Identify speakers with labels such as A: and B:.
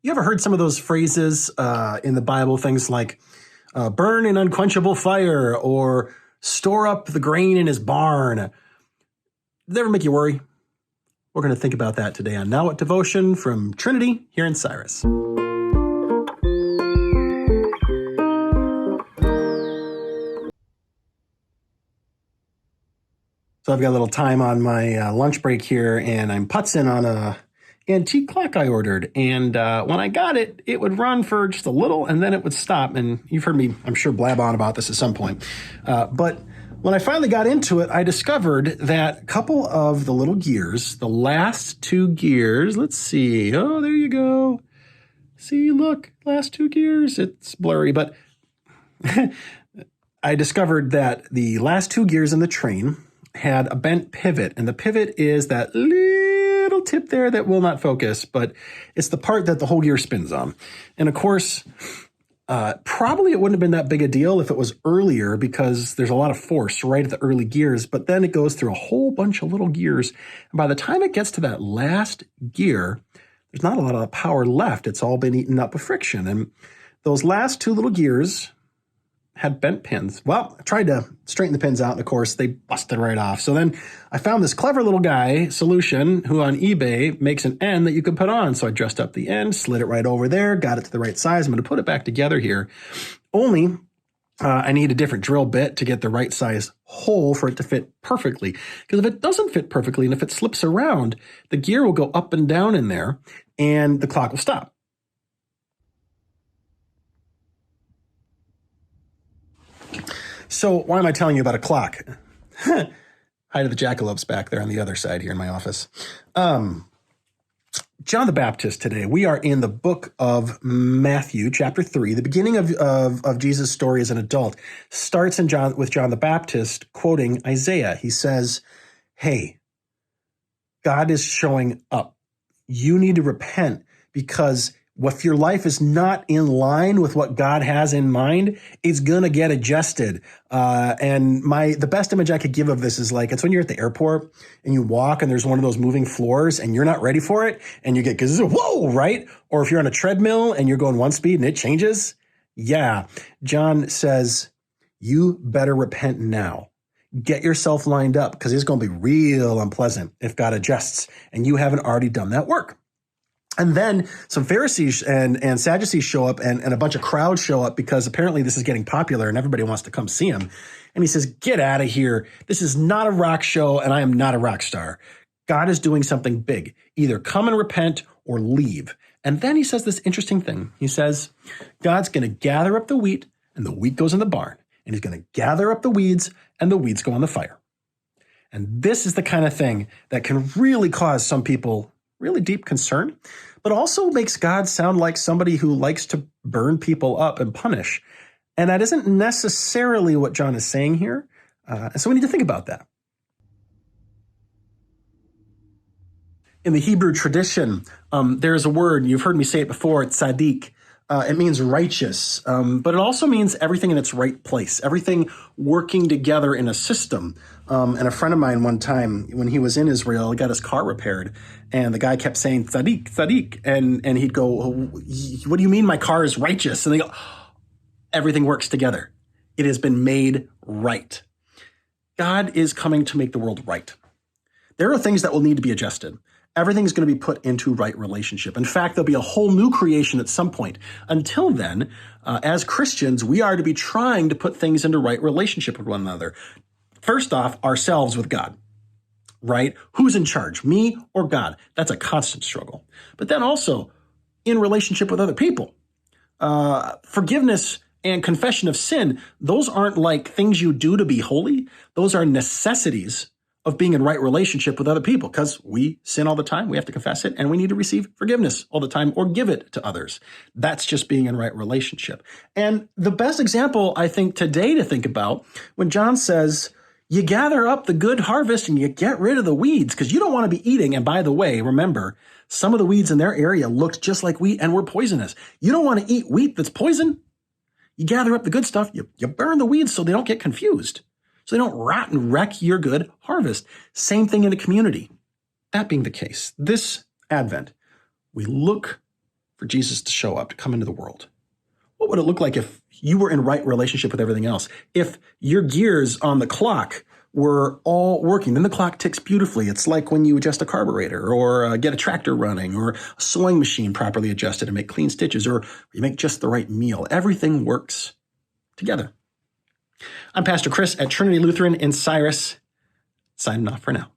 A: You ever heard some of those phrases in the Bible, things like burn in unquenchable fire or store up the grain in his barn? Did that ever make you worry? We're going to think about that today on Now What Devotion from Trinity here in Cyrus. So I've got a little time on my lunch break here, and I'm putzing on a antique clock I ordered. And when I got it, it would run for just a little, and then it would stop. And you've heard me, I'm sure, blab on about this at some point. But when I finally got into it, I discovered that a couple of the little gears, the last two gears, let's see. Oh, there you go. See, look, last two gears. It's blurry, but I discovered that the last two gears in the train had a bent pivot, and the pivot is that little tip there that will not focus, but it's the part that the whole gear spins on. And of course, probably it wouldn't have been that big a deal if it was earlier, because there's a lot of force right at the early gears, but then it goes through a whole bunch of little gears. And by the time it gets to that last gear, there's not a lot of power left. It's all been eaten up with friction. And those last two little gears had bent pins. Well, I tried to straighten the pins out, and of course, they busted right off. So then I found this clever little guy solution who on eBay makes an end that you can put on. So I dressed up the end, slid it right over there, got it to the right size. I'm going to put it back together here. Only I need a different drill bit to get the right size hole for it to fit perfectly. Because if it doesn't fit perfectly, and if it slips around, the gear will go up and down in there, and the clock will stop. So why am I telling you about a clock? Hi to the jackalopes back there on the other side here in my office. John the Baptist today. We are in the book of Matthew, chapter 3. The beginning of Jesus' story as an adult starts with John the Baptist quoting Isaiah. He says, hey, God is showing up. You need to repent, because if your life is not in line with what God has in mind, it's going to get adjusted. And the best image I could give of this is like, it's when you're at the airport and you walk and there's one of those moving floors and you're not ready for it and you get, whoa, right? Or if you're on a treadmill and you're going one speed and it changes. Yeah. John says, you better repent now. Get yourself lined up, because it's going to be real unpleasant if God adjusts and you haven't already done that work. And then some Pharisees and Sadducees show up, and a bunch of crowds show up, because apparently this is getting popular and everybody wants to come see him. And he says, get out of here. This is not a rock show, and I am not a rock star. God is doing something big. Either come and repent or leave. And then he says this interesting thing. He says, God's going to gather up the wheat, and the wheat goes in the barn. And he's going to gather up the weeds, and the weeds go on the fire. And this is the kind of thing that can really cause some people really deep concern, but also makes God sound like somebody who likes to burn people up and punish. And that isn't necessarily what John is saying here. And so we need to think about that. In the Hebrew tradition, there's a word, you've heard me say it before, it's tzaddik. It means righteous, but it also means everything in its right place, everything working together in a system. And a friend of mine one time, when he was in Israel, got his car repaired, and the guy kept saying, tzaddik, tzaddik. And he'd go, what do you mean my car is righteous? And they go, everything works together. It has been made right. God is coming to make the world right. There are things that will need to be adjusted. Everything's going to be put into right relationship. In fact, there'll be a whole new creation at some point. Until then, as Christians, we are to be trying to put things into right relationship with one another. First off, ourselves with God, right? Who's in charge, me or God? That's a constant struggle. But then also in relationship with other people. Forgiveness and confession of sin, those aren't like things you do to be holy. Those are necessities of being in right relationship with other people, because we sin all the time. We have to confess it, and we need to receive forgiveness all the time or give it to others. That's just being in right relationship. And the best example, I think, today to think about, when John says, you gather up the good harvest and you get rid of the weeds, because you don't want to be eating. And by the way, remember, some of the weeds in their area looked just like wheat and were poisonous. You don't want to eat wheat that's poison. You gather up the good stuff. You burn the weeds so they don't get confused, so they don't rot and wreck your good harvest. Same thing in the community. That being the case, this Advent, we look for Jesus to show up, to come into the world? What would it look like if you were in right relationship with everything else? If your gears on the clock were all working, then the clock ticks beautifully. It's like when you adjust a carburetor or get a tractor running or a sewing machine properly adjusted to make clean stitches, or you make just the right meal. Everything works together. I'm Pastor Chris at Trinity Lutheran in Cyrus, signing off for now.